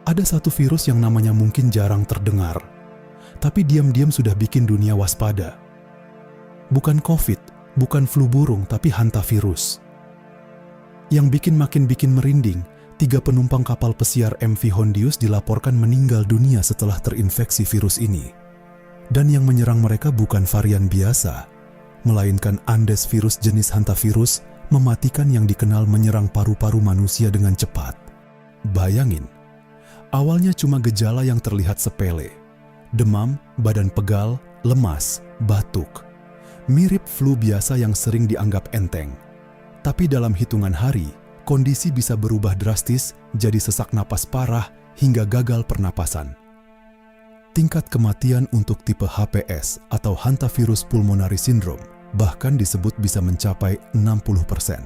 Ada satu virus yang namanya mungkin jarang terdengar, tapi diam-diam sudah bikin dunia waspada. Bukan COVID, bukan flu burung, tapi hantavirus. Yang makin bikin merinding, 3 penumpang kapal pesiar MV Hondius dilaporkan meninggal dunia setelah terinfeksi virus ini. Dan yang menyerang mereka bukan varian biasa, melainkan Andes virus jenis hantavirus mematikan yang dikenal menyerang paru-paru manusia dengan cepat. Bayangin, awalnya cuma gejala yang terlihat sepele. Demam, badan pegal, lemas, batuk. Mirip flu biasa yang sering dianggap enteng. Tapi dalam hitungan hari, kondisi bisa berubah drastis jadi sesak napas parah hingga gagal pernapasan. Tingkat kematian untuk tipe HPS atau Hantavirus Pulmonary Syndrome bahkan disebut bisa mencapai 60%.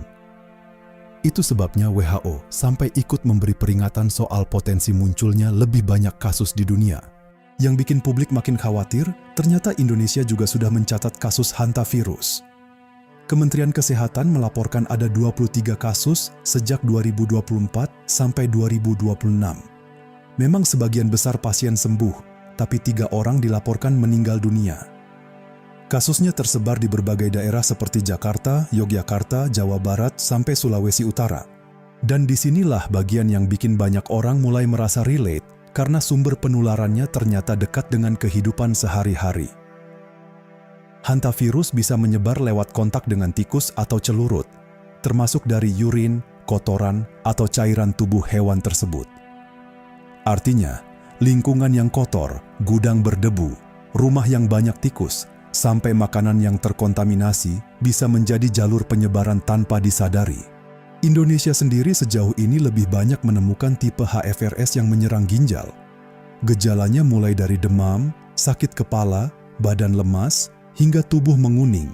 Itu sebabnya WHO sampai ikut memberi peringatan soal potensi munculnya lebih banyak kasus di dunia. Yang bikin publik makin khawatir, ternyata Indonesia juga sudah mencatat kasus hantavirus. Kementerian Kesehatan melaporkan ada 23 kasus sejak 2024 sampai 2026. Memang sebagian besar pasien sembuh, tapi 3 orang dilaporkan meninggal dunia. Kasusnya tersebar di berbagai daerah seperti Jakarta, Yogyakarta, Jawa Barat, sampai Sulawesi Utara. Dan disinilah bagian yang bikin banyak orang mulai merasa relate, karena sumber penularannya ternyata dekat dengan kehidupan sehari-hari. Hantavirus bisa menyebar lewat kontak dengan tikus atau celurut, termasuk dari urin, kotoran, atau cairan tubuh hewan tersebut. Artinya, lingkungan yang kotor, gudang berdebu, rumah yang banyak tikus, sampai makanan yang terkontaminasi bisa menjadi jalur penyebaran tanpa disadari. Indonesia sendiri sejauh ini lebih banyak menemukan tipe HFRS yang menyerang ginjal. Gejalanya mulai dari demam, sakit kepala, badan lemas, hingga tubuh menguning.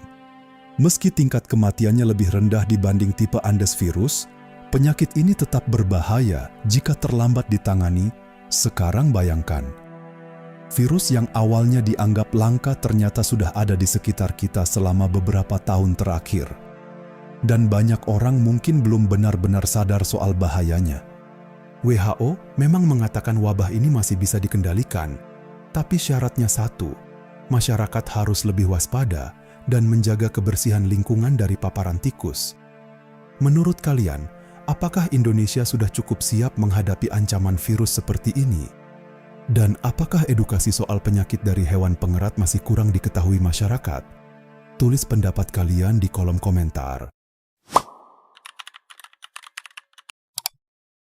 Meski tingkat kematiannya lebih rendah dibanding tipe Andes virus, penyakit ini tetap berbahaya jika terlambat ditangani. Sekarang bayangkan, virus yang awalnya dianggap langka ternyata sudah ada di sekitar kita selama beberapa tahun terakhir. Dan banyak orang mungkin belum benar-benar sadar soal bahayanya. WHO memang mengatakan wabah ini masih bisa dikendalikan, tapi syaratnya satu, masyarakat harus lebih waspada dan menjaga kebersihan lingkungan dari paparan tikus. Menurut kalian, apakah Indonesia sudah cukup siap menghadapi ancaman virus seperti ini? Dan apakah edukasi soal penyakit dari hewan pengerat masih kurang diketahui masyarakat? Tulis pendapat kalian di kolom komentar.